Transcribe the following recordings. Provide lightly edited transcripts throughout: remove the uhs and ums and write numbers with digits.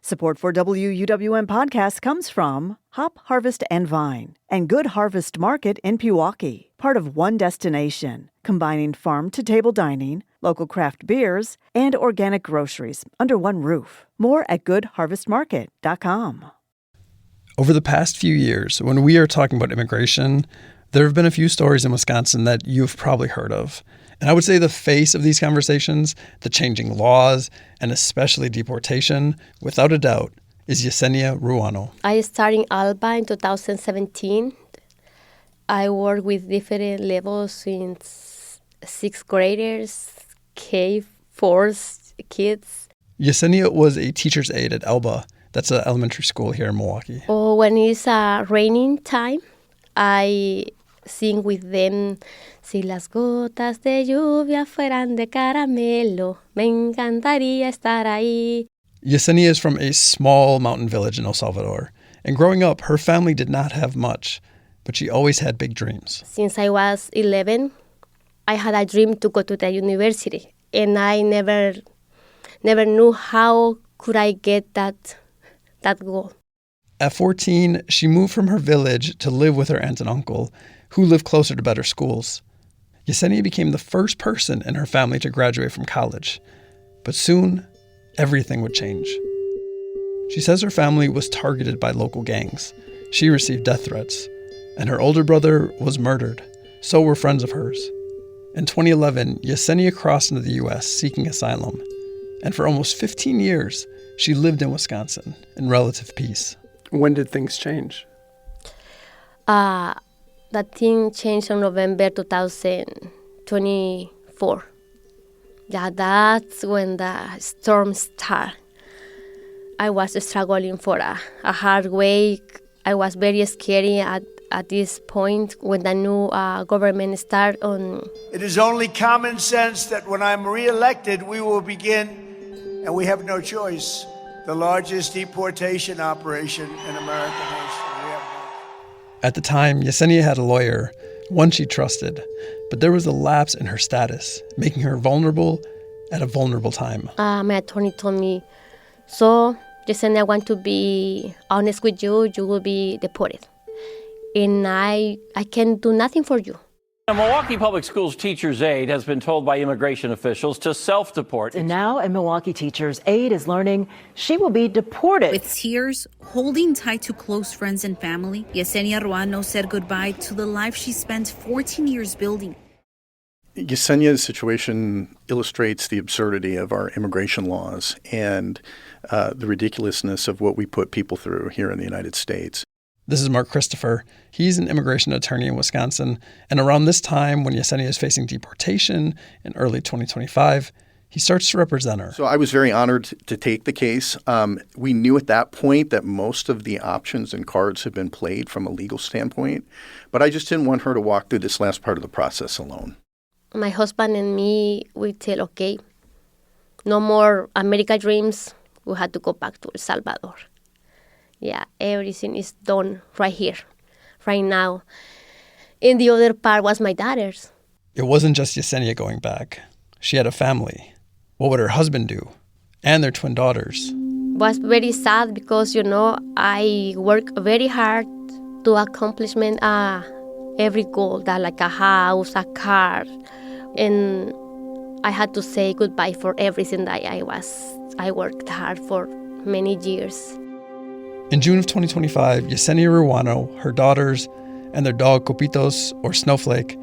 Support for WUWM podcast comes from Hop Harvest and Vine and Good Harvest Market in Milwaukee, part of One Destination, combining farm-to-table dining, local craft beers, and organic groceries under one roof. More at goodharvestmarket.com. Over the past few years, when we are talking about immigration, there have been a few stories in Wisconsin that you've probably heard of. And I would say the face of these conversations, the changing laws, and especially deportation, without a doubt, is Yessenia Ruano. I started in Alba in 2017. I work with different levels since sixth graders, K-4 kids. Yessenia was a teacher's aide at Alba. That's an elementary school here in Milwaukee. Oh, when it's raining time, I sing with them. Si las gotas de lluvia fueran de caramelo, me encantaría estar ahí. Yessenia is from a small mountain village in El Salvador. And growing up, her family did not have much, but she always had big dreams. Since I was 11, I had a dream to go to the university. And I never knew how could I get that goal. At 14, she moved from her village to live with her aunt and uncle, who lived closer to better schools. Yessenia became the first person in her family to graduate from college. But soon, everything would change. She says her family was targeted by local gangs. She received death threats, and her older brother was murdered. So were friends of hers. In 2011, Yessenia crossed into the U.S. seeking asylum. And for almost 15 years, she lived in Wisconsin in relative peace. When did things change? That thing changed in November 2024. Yeah, that's when the storm started. I was struggling for a hard way. I was very scary at this point when the new government started on. It is only common sense that when I'm reelected, we will begin, and we have no choice, the largest deportation operation in American history. At the time, Yessenia had a lawyer, one she trusted, but there was a lapse in her status, making her vulnerable at a vulnerable time. My attorney told me, so, Yessenia, I want to be honest with you, you will be deported. And I can't do nothing for you. A Milwaukee Public Schools teacher's aide has been told by immigration officials to self-deport. And now a Milwaukee teacher's aide is learning she will be deported. With tears, holding tight to close friends and family, Yessenia Ruano said goodbye to the life she spent 14 years building. Yessenia's situation illustrates the absurdity of our immigration laws and the ridiculousness of what we put people through here in the United States. This is Mark Christopher. He's an immigration attorney in Wisconsin. And around this time, when Yessenia is facing deportation in early 2025, he starts to represent her. So I was very honored to take the case. We knew at that point that most of the options and cards had been played from a legal standpoint. But I just didn't want her to walk through this last part of the process alone. My husband and me, we tell, okay, no more American dreams. We had to go back to El Salvador. Yeah, everything is done right here, right now. And the other part was my daughters. It wasn't just Yessenia going back. She had a family. What would her husband do? And their twin daughters. It was very sad because, I work very hard to accomplish every goal, that like a house, a car. And I had to say goodbye for everything that I worked hard for many years. In June of 2025, Yessenia Ruano, her daughters, and their dog Copitos, or Snowflake,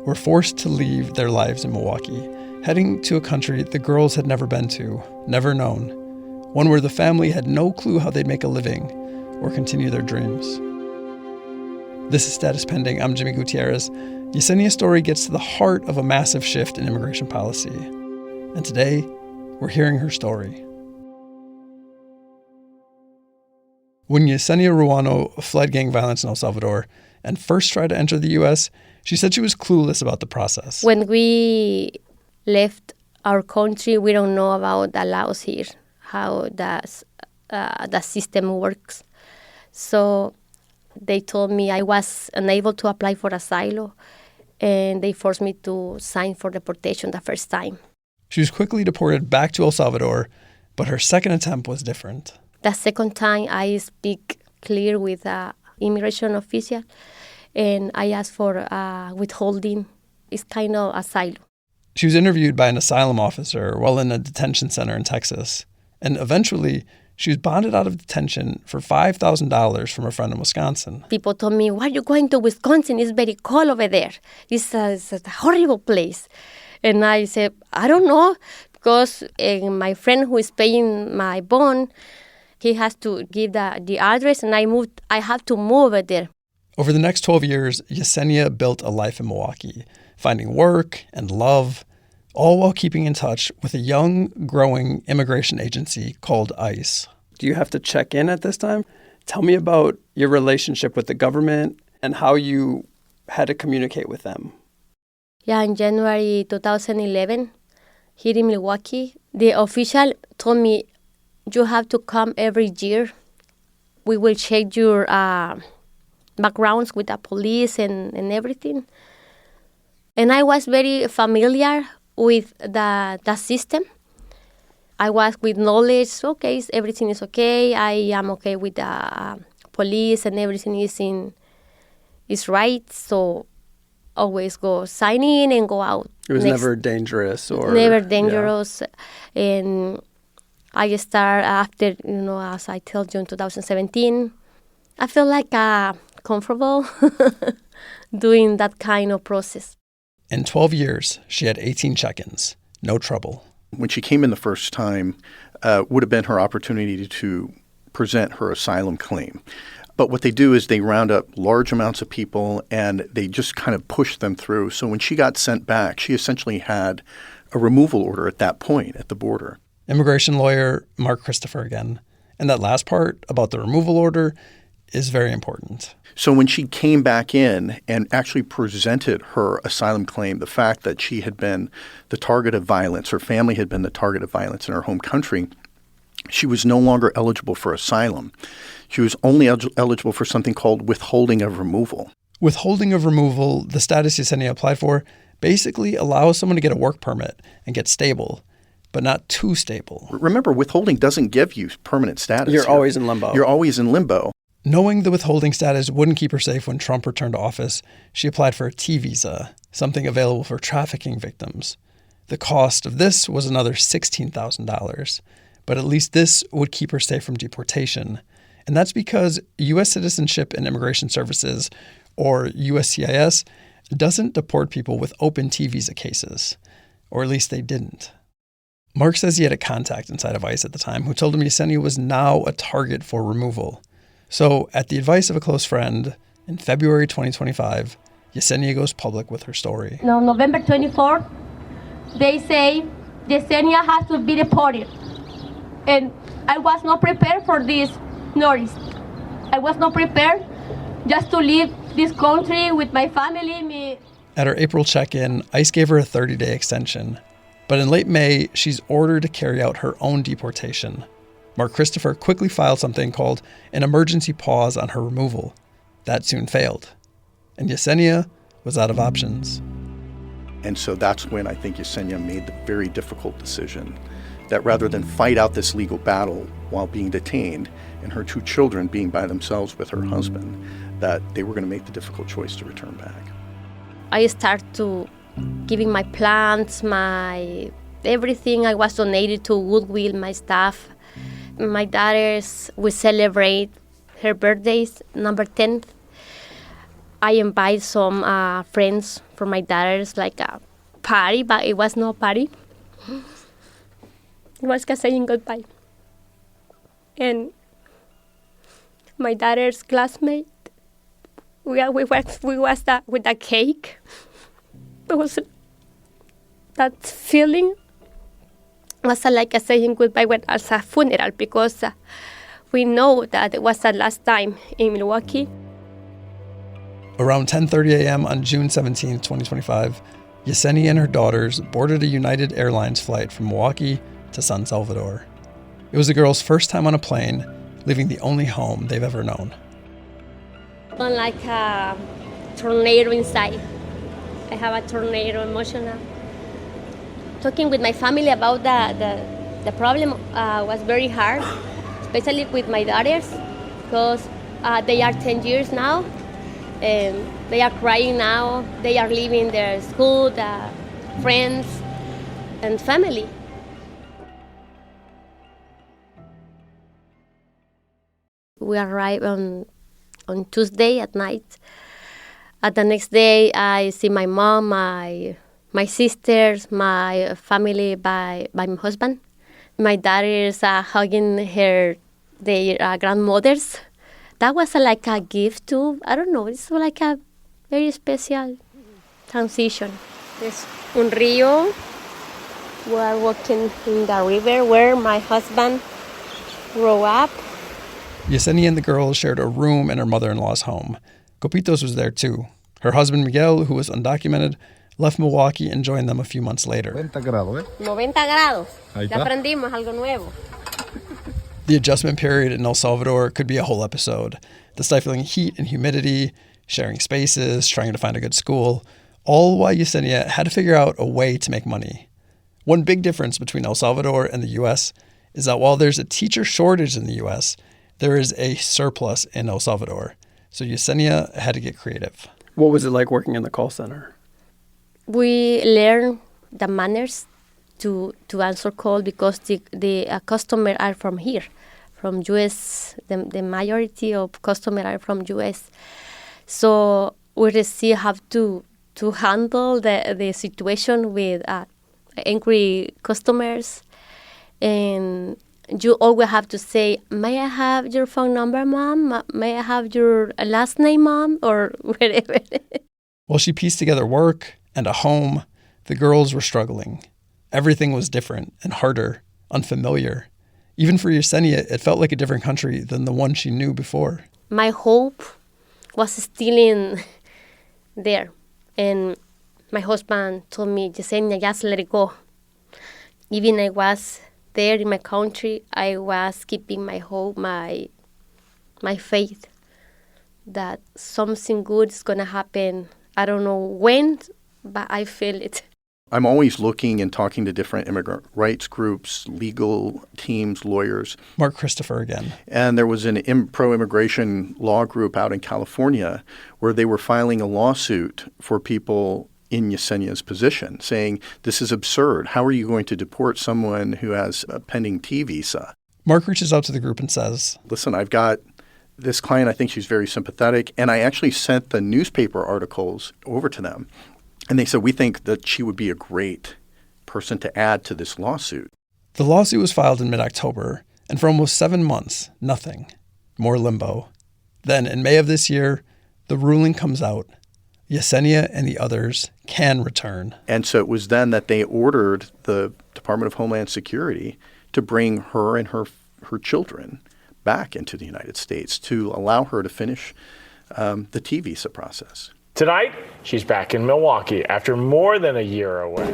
were forced to leave their lives in Milwaukee, heading to a country the girls had never been to, never known, one where the family had no clue how they'd make a living or continue their dreams. This is Status Pending. I'm Jimmy Gutierrez. Yessenia's story gets to the heart of a massive shift in immigration policy. And today, we're hearing her story. When Yessenia Ruano fled gang violence in El Salvador and first tried to enter the U.S., she said she was clueless about the process. When we left our country, we don't know about the laws here, how the system works. So they told me I was unable to apply for asylum, and they forced me to sign for deportation the first time. She was quickly deported back to El Salvador, but her second attempt was different. The second time, I speak clear with an immigration official, and I asked for withholding. It's kind of asylum. She was interviewed by an asylum officer while in a detention center in Texas, and eventually she was bonded out of detention for $5,000 from a friend in Wisconsin. People told me, why are you going to Wisconsin? It's very cold over there. It's a horrible place. And I said, I don't know, because my friend who is paying my bond, he has to give the address, and I have to move over there. Over the next 12 years, Yessenia built a life in Milwaukee, finding work and love, all while keeping in touch with a young, growing immigration agency called ICE. Do you have to check in at this time? Tell me about your relationship with the government and how you had to communicate with them. Yeah, in January 2011, here in Milwaukee, the official told me, you have to come every year. We will check your backgrounds with the police and everything. And I was very familiar with the system. I was with knowledge, okay, everything is okay. I am okay with the police and everything is right. So always go sign in and go out. It was never dangerous or... Never dangerous. Yeah. And I start after, as I told you, in 2017. I feel like comfortable doing that kind of process. In 12 years, she had 18 check-ins. No trouble. When she came in the first time, would have been her opportunity to present her asylum claim. But what they do is they round up large amounts of people and they just kind of push them through. So when she got sent back, she essentially had a removal order at that point at the border. Immigration lawyer Mark Christopher again. And that last part about the removal order is very important. So when she came back in and actually presented her asylum claim, the fact that she had been the target of violence, her family had been the target of violence in her home country, she was no longer eligible for asylum. She was only eligible for something called withholding of removal. Withholding of removal, the status Yessenia applied for, basically allows someone to get a work permit and get stable, but not too stable. Remember, withholding doesn't give you permanent status. You're always in limbo. You're always in limbo. Knowing the withholding status wouldn't keep her safe when Trump returned to office, she applied for a T visa, something available for trafficking victims. The cost of this was another $16,000, but at least this would keep her safe from deportation. And that's because U.S. Citizenship and Immigration Services, or USCIS, doesn't deport people with open T visa cases, or at least they didn't. Mark says he had a contact inside of ICE at the time who told him Yessenia was now a target for removal. So, at the advice of a close friend, in February 2025, Yessenia goes public with her story. No, November 24th, they say Yessenia has to be deported. And I was not prepared for this notice. I was not prepared just to leave this country with my family. At her April check-in, ICE gave her a 30-day extension. But in late May, she's ordered to carry out her own deportation. Mark Christopher quickly filed something called an emergency pause on her removal. That soon failed. And Yessenia was out of options. And so that's when I think Yessenia made the very difficult decision that rather than fight out this legal battle while being detained and her two children being by themselves with her husband, that they were going to make the difficult choice to return back. I started to giving my plants, my everything. I was donated to Goodwill, my stuff. My daughters, we celebrate her birthdays, number 10th. I invite some friends from my daughters, like a party, but it was no party. It was just saying goodbye. And my daughter's classmate, we was with a cake. It was that feeling was like a saying goodbye as a funeral, because we know that it was the last time in Milwaukee. Around 10:30 a.m. on June 17, 2025, Yessenia and her daughters boarded a United Airlines flight from Milwaukee to San Salvador. It was the girls' first time on a plane, leaving the only home they've ever known. Like a tornado inside. I have a tornado emotional. Talking with my family about the problem was very hard. especially with my daughters, because they are 10 years now, and they are crying now. They are leaving their school, their friends, and family. We arrived on Tuesday at night. The next day, I see my mom, my sisters, my family by my husband. My daughters hugging their grandmothers. That was like a gift too. I don't know. It's like a very special transition. There's un río. We are walking in the river where my husband grew up. Yessenia and the girls shared a room in her mother-in-law's home. Copitos was there too. Her husband, Miguel, who was undocumented, left Milwaukee and joined them a few months later. 90 grados. Ya aprendimos algo nuevo. The adjustment period in El Salvador could be a whole episode. The stifling heat and humidity, sharing spaces, trying to find a good school, all while Yessenia had to figure out a way to make money. One big difference between El Salvador and the U.S. is that while there's a teacher shortage in the U.S., there is a surplus in El Salvador. So Yessenia had to get creative. What was it like working in the call center? We learn the manners to answer call because the customers are from here, from U.S. The majority of customers are from U.S. So we have to handle the situation with angry customers, and you always have to say, "May I have your phone number, Mom? May I have your last name, Mom?" or whatever. While she pieced together work and a home, the girls were struggling. Everything was different and harder, unfamiliar. Even for Yessenia, it felt like a different country than the one she knew before. My hope was still in there. And my husband told me, Yessenia, just let it go. Even I was there in my country, I was keeping my hope, my faith that something good is going to happen. I don't know when, but I feel it. I'm always looking and talking to different immigrant rights groups, legal teams, lawyers. Mark Christopher again. And there was an pro-immigration law group out in California where they were filing a lawsuit for people in Yessenia's position, saying, this is absurd. How are you going to deport someone who has a pending T visa? Mark reaches out to the group and says, listen, I've got this client. I think she's very sympathetic. And I actually sent the newspaper articles over to them. And they said, we think that she would be a great person to add to this lawsuit. The lawsuit was filed in mid-October, and for almost 7 months, nothing. More limbo. Then, in May of this year, the ruling comes out. Yessenia and the others can return. And so it was then that they ordered the Department of Homeland Security to bring her and her children back into the United States to allow her to finish the T visa process. Tonight, she's back in Milwaukee after more than a year away.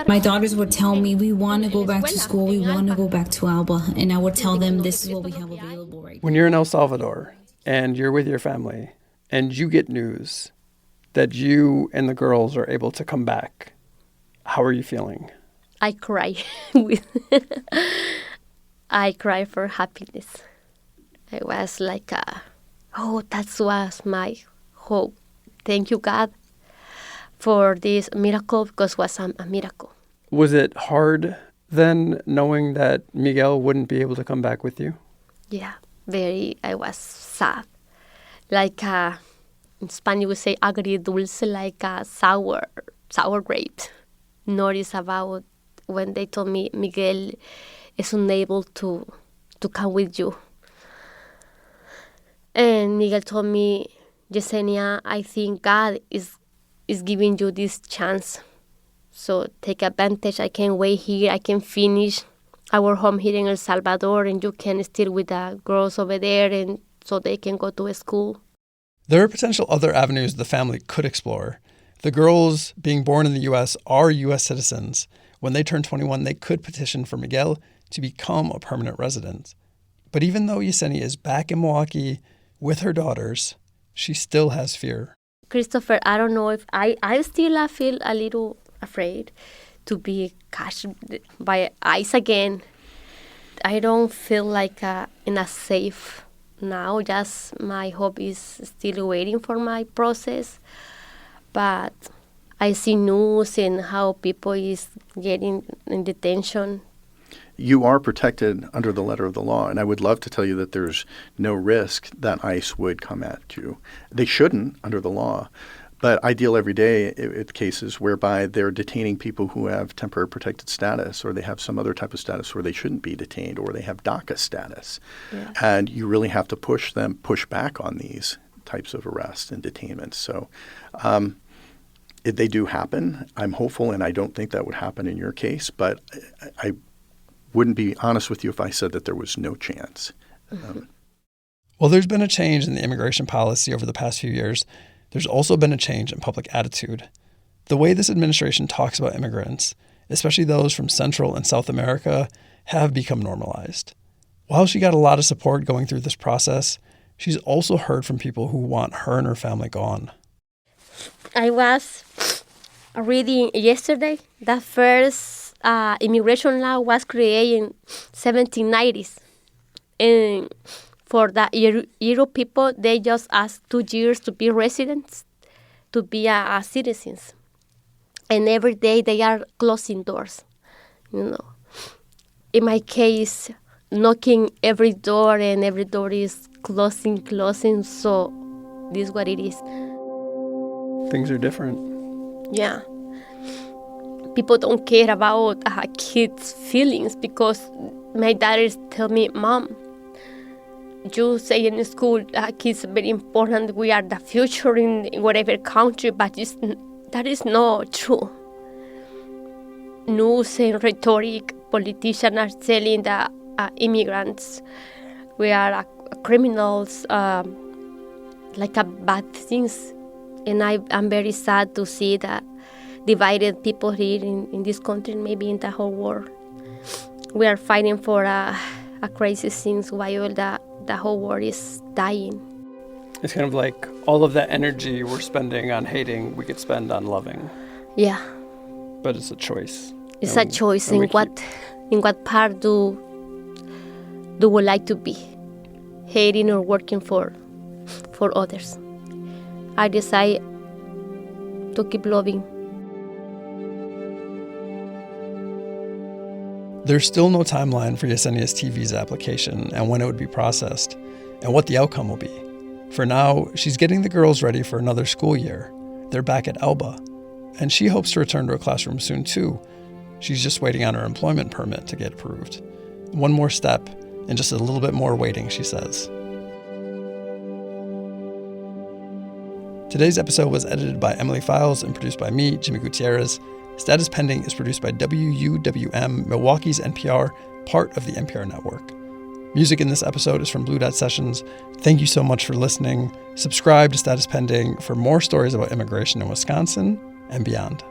My daughters would tell me, we want to go back to school, we want to go back to Alba. And I would tell them, this is what we have available right now. When you're in El Salvador and you're with your family and you get news that you and the girls are able to come back, how are you feeling? I cry. I cry for happiness. It was like that was my hope. Thank you, God, for this miracle, because it was a miracle. Was it hard then knowing that Miguel wouldn't be able to come back with you? Yeah, very. I was sad. Like in Spanish we say agridulce, like a sour grape. Notice about when they told me Miguel is unable to come with you. And Miguel told me, Yessenia, I think God is giving you this chance. So take advantage. I can wait here. I can finish our home here in El Salvador, and you can stay with the girls over there, and so they can go to school. There are potential other avenues the family could explore. The girls being born in the U.S. are U.S. citizens. When they turn 21, they could petition for Miguel to become a permanent resident. But even though Yessenia is back in Milwaukee with her daughters, she still has fear. Christopher, I don't know if I still feel a little afraid to be catched by ICE again. I don't feel like in a safe now. Just my hope is still waiting for my process. But I see news and how people is getting in detention. You are protected under the letter of the law, and I would love to tell you that there's no risk that ICE would come at you. They shouldn't under the law, but I deal every day with cases whereby they're detaining people who have temporary protected status, or they have some other type of status where they shouldn't be detained, or they have DACA status. Yeah. And you really have to push back on these types of arrests and detainments. So if they do happen, I'm hopeful, and I don't think that would happen in your case, but I wouldn't be honest with you if I said that there was no chance. Well, there's been a change in the immigration policy over the past few years. There's also been a change in public attitude. The way this administration talks about immigrants, especially those from Central and South America, have become normalized. While she got a lot of support going through this process, she's also heard from people who want her and her family gone. I was reading yesterday the first immigration law was created in 1790s. And for the Euro people, they just asked 2 years to be residents, to be citizens. And every day they are closing doors. In my case, knocking every door, and every door is closing. So this is what it is. Things are different. Yeah. People don't care about kids' feelings, because my daughters tell me, Mom, you say in school kids are very important. We are the future in whatever country, but that is not true. News and rhetoric, politicians are telling the immigrants we are criminals, like bad things. And I'm very sad to see that divided people here in this country, maybe in the whole world. We are fighting for a crazy things while the whole world is dying. It's kind of like all of that energy we're spending on hating, we could spend on loving. Yeah. But it's a choice. It's a choice in what part do we like to be, hating or working for others. I decide to keep loving. There's still no timeline for Yessenia's T visa application and when it would be processed, and what the outcome will be. For now, she's getting the girls ready for another school year. They're back at Elba, and she hopes to return to a classroom soon too. She's just waiting on her employment permit to get approved. One more step, and just a little bit more waiting, she says. Today's episode was edited by Emily Files and produced by me, Jimmy Gutierrez. Status Pending is produced by WUWM, Milwaukee's NPR, part of the NPR network. Music in this episode is from Blue Dot Sessions. Thank you so much for listening. Subscribe to Status Pending for more stories about immigration in Wisconsin and beyond.